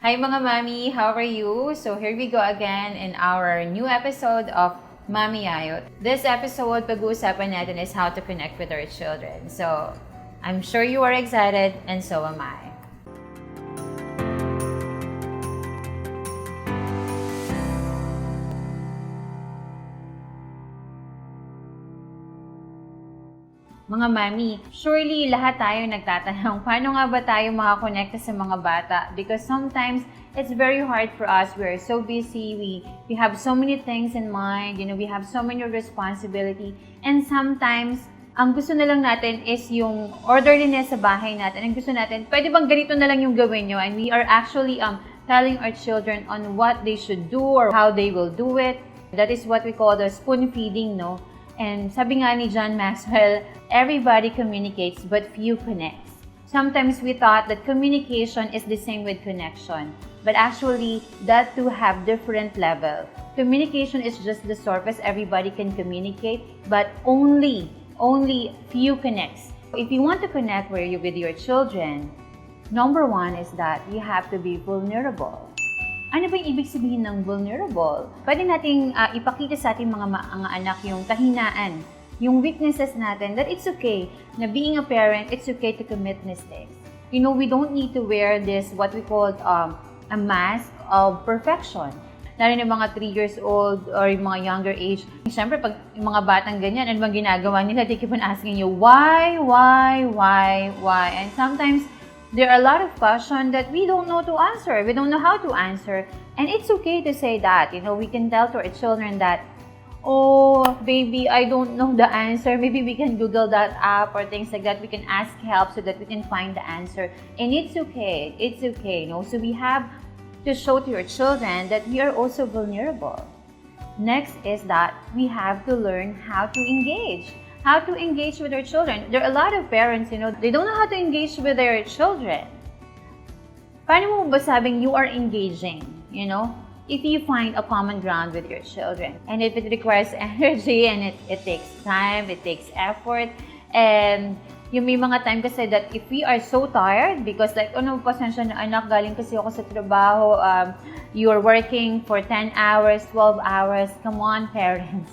Hi mga mami, how are you? So here we go again in our new episode of Mommy Yayo. This episode, pag-uusapan natin is how to connect with our children. So I'm sure you are excited and so am I. Mga mami, surely lahat tayo nagtatanong, paano nga ba tayo makakonekta sa mga bata? Because sometimes, it's very hard for us. We're so busy, we have so many things in mind, we have so many responsibility. And sometimes, ang gusto na lang natin is yung orderliness sa bahay natin. Ang gusto natin, pwede bang ganito na lang yung gawin nyo? And we are actually telling our children on what they should do or how they will do it. That is what we call the spoon feeding, no? And sabi nga ni John Maxwell, everybody communicates but few connects. Sometimes we thought that communication is the same with connection, but actually that two have different level. Communication is just the surface, everybody can communicate, but only few connects. If you want to connect with your children, number one is that you have to be vulnerable. Ano ba yung ibig sabihin ng vulnerable? Pwede nating ipakita sa ating mga anak yung kahinaan, yung weaknesses natin, that it's okay na being a parent, it's okay to commit mistakes. We don't need to wear this, what we call a mask of perfection. Lalo na mga 3 years old or yung mga younger age. Siyempre, pag yung mga batang ganyan, ano bang ginagawa nila? They keep on asking you, why? And sometimes, there are a lot of questions that we don't know to answer. We don't know how to answer. And it's okay to say that. We can tell to our children that, oh, baby, I don't know the answer. Maybe we can Google that app or things like that. We can ask help so that we can find the answer. And it's okay. It's okay. So we have to show to your children that we are also vulnerable. Next is that we have to learn how to engage. How to engage with their children. There are a lot of parents, they don't know how to engage with their children. Paano mo ba sabing you are engaging, If you find a common ground with your children. And if it requires energy and it takes time, it takes effort. And yung may mga time kasi that if we are so tired, because pasensya na anak, galing kasi ako sa trabaho, you're working for 10 hours, 12 hours, come on parents.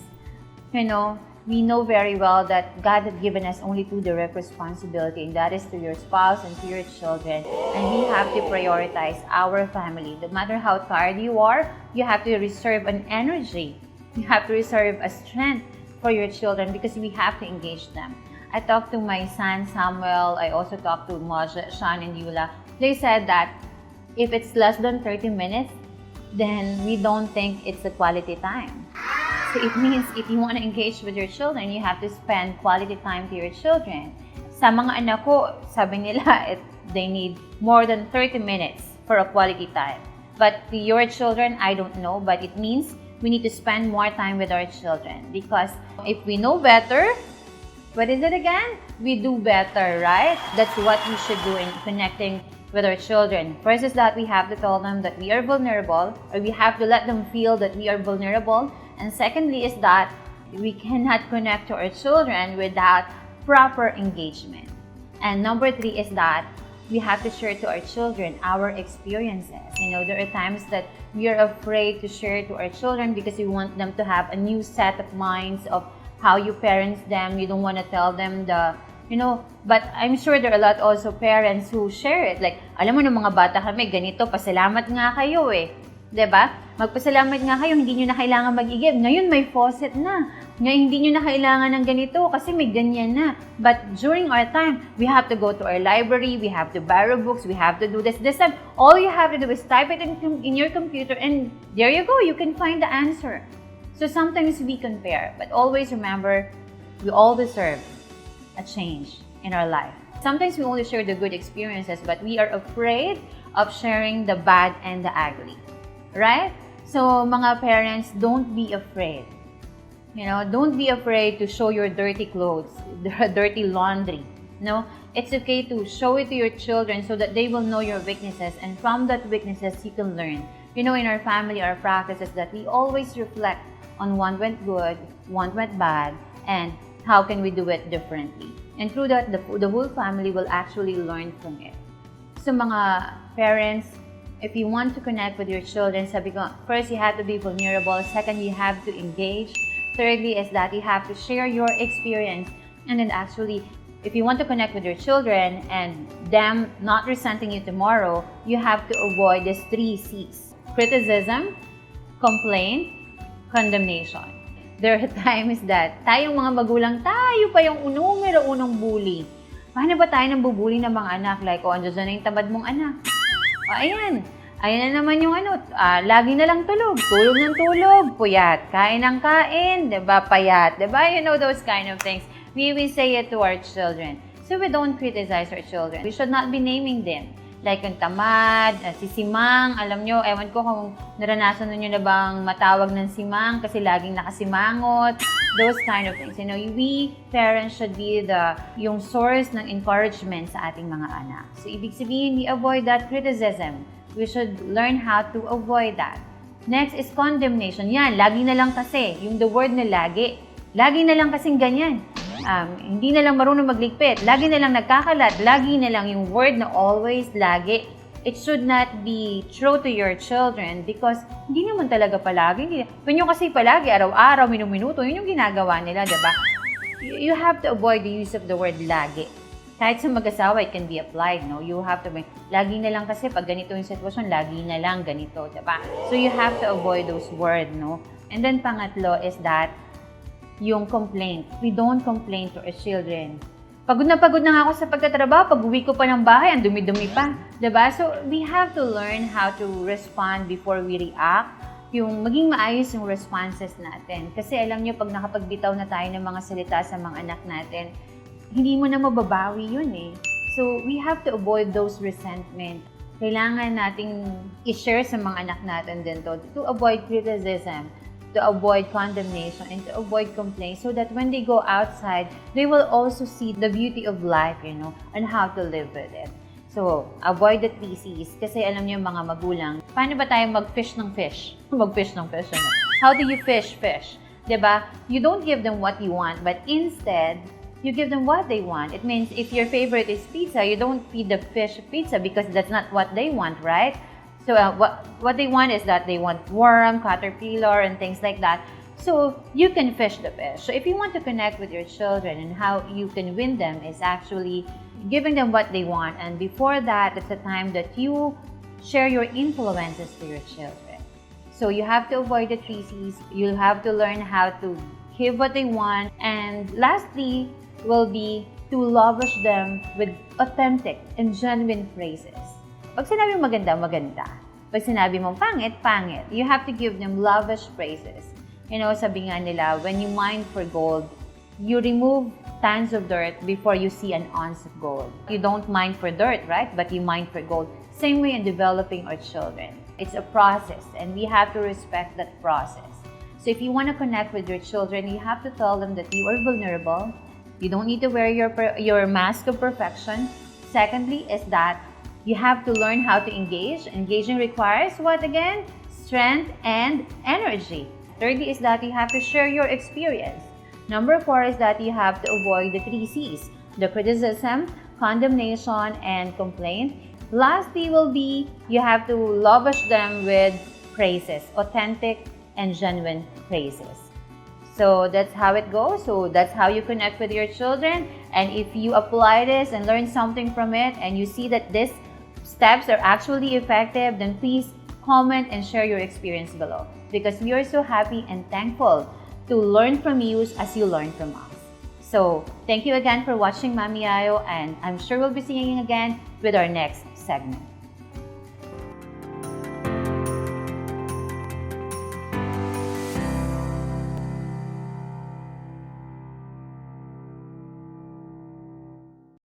We know very well that God had given us only two direct responsibility, and that is to your spouse and to your children. And we have to prioritize our family. No matter how tired you are, you have to reserve an energy. You have to reserve a strength for your children because we have to engage them. I talked to my son, Samuel. I also talked to Mogierick, Sean, and Yula. They said that if it's less than 30 minutes, then we don't think it's a quality time. So it means if you want to engage with your children, you have to spend quality time to your children. Sa mga anak ko, sabi nila, they need more than 30 minutes for a quality time. But to your children, I don't know, but it means we need to spend more time with our children. Because if we know better, what is it again? We do better, right? That's what we should do in connecting with our children. First is that we have to tell them that we are vulnerable, or we have to let them feel that we are vulnerable. And secondly is that we cannot connect to our children without proper engagement. And number 3 is that we have to share to our children our experiences. There are times that we are afraid to share to our children because we want them to have a new set of minds of how you parent them. You don't want to tell them but I'm sure there are a lot also parents who share it. Like, alam mo ng mga bata kami, ganito, pasalamat nga kayo Diba? Magpasalamat nga kayo, hindi nyo na kailangan mag-igib. Ngayon may faucet na. Ngayon hindi nyo na kailangan ng ganito kasi may ganyan na. But during our time, we have to go to our library, we have to borrow books, we have to do this. Time, all you have to do is type it in your computer and there you go, you can find the answer. So sometimes we compare, but always remember, we all deserve a change in our life. Sometimes we only share the good experiences, but we are afraid of sharing the bad and the ugly. Right? So, mga parents, don't be afraid. Don't be afraid to show your dirty clothes, dirty laundry. It's okay to show it to your children so that they will know your weaknesses, and from that weaknesses, you can learn. In our family, our practice is that we always reflect on what went good, what went bad, and how can we do it differently. And through that, the whole family will actually learn from it. So, mga parents, If you want to connect with your children, sabi ko, first, you have to be vulnerable. Second, you have to engage. Thirdly is that you have to share your experience. And then actually, if you want to connect with your children and them not resenting you tomorrow, you have to avoid these 3 C's. Criticism, complaint, condemnation. There are times that tayong mga magulang, tayo pa yung numero unong bully. Paano ba tayo nang bubuli ng mga anak? Like, andyan na yung tamad mong anak. Ayan na naman yung lagi na lang tulog ng tulog, puyat, kain ng kain, diba, payat, diba, you know those kind of things. We say it to our children. So we don't criticize our children. We should not be naming them. Like yung tamad, si Simang, alam nyo, ewan ko kung naranasan nyo na bang matawag ng Simang kasi laging nakasimangot. Those kind of things. You know, we parents should be yung source ng encouragement sa ating mga anak. So ibig sabihin, we avoid that criticism. We should learn how to avoid that. Next is condemnation. Yan, lagi na lang kasi. Yung the word na lagi. Lagi na lang kasing ganyan. Hindi na lang marunong magligpit. Lagi na lang nagkakalat. Lagi na lang yung word na always, lagi. It should not be true to your children because hindi naman talaga palagi. When yung kasi palagi, araw-araw, minuto, yun yung ginagawa nila, diba? You have to avoid the use of the word lagi. Kahit sa mag-asawa, it can be applied, no? You have to be, lagi na lang kasi pag ganito yung sitwasyon, lagi na lang ganito, diba? So you have to avoid those words, no? And then pangatlo is that yung complaint. We don't complain to our children. Pagod na nga ako sa pagtatrabaho, pag-uwi ko pa ng bahay, ang dumi-dumi pa. Diba? So, we have to learn how to respond before we react. Yung maging maayos yung responses natin. Kasi alam nyo, pag nakapagbitaw na tayo ng mga salita sa mga anak natin, hindi mo na mababawi yun eh. So, we have to avoid those resentment. Kailangan nating i-share sa mga anak natin din to avoid criticism, to avoid condemnation, and to avoid complaints so that when they go outside, they will also see the beauty of life, you know, and how to live with it. So, avoid the 3 C's. Kasi alam niyo mga magulang, paano ba tayo mag-fish ng fish? Mag-fish ng fish, ano? How do you fish? Diba? You don't give them what you want, but instead, you give them what they want. It means if your favorite is pizza, you don't feed the fish pizza because that's not what they want, right? So what they want is that they want worm, caterpillar, and things like that. So you can fish the fish. So if you want to connect with your children and how you can win them is actually giving them what they want. And before that, it's a time that you share your influences to your children. So you have to avoid the 3 C's. You'll have to learn how to give what they want. And lastly, will be to lavish them with authentic and genuine praises. Pag sinabi mong maganda, maganda. Pag sinabi mong pangit, pangit. You have to give them lavish praises. You know, sabi nga nila, when you mine for gold, you remove tons of dirt before you see an ounce of gold. You don't mine for dirt, right? But you mine for gold. Same way in developing our children. It's a process, and we have to respect that process. So if you want to connect with your children, you have to tell them that you are vulnerable. You don't need to wear your mask of perfection. Secondly is that you have to learn how to engage. Engaging requires what again? Strength and energy. Thirdly is that you have to share your experience. Number 4 is that you have to avoid the 3 C's. The criticism, condemnation, and complaint. Lastly will be you have to lavish them with praises, authentic and genuine praises. So that's how it goes. So that's how you connect with your children. And if you apply this and learn something from it and you see that these steps are actually effective, then please comment and share your experience below. Because we are so happy and thankful to learn from you as you learn from us. So thank you again for watching Mommy Yayo, and I'm sure we'll be seeing you again with our next segment.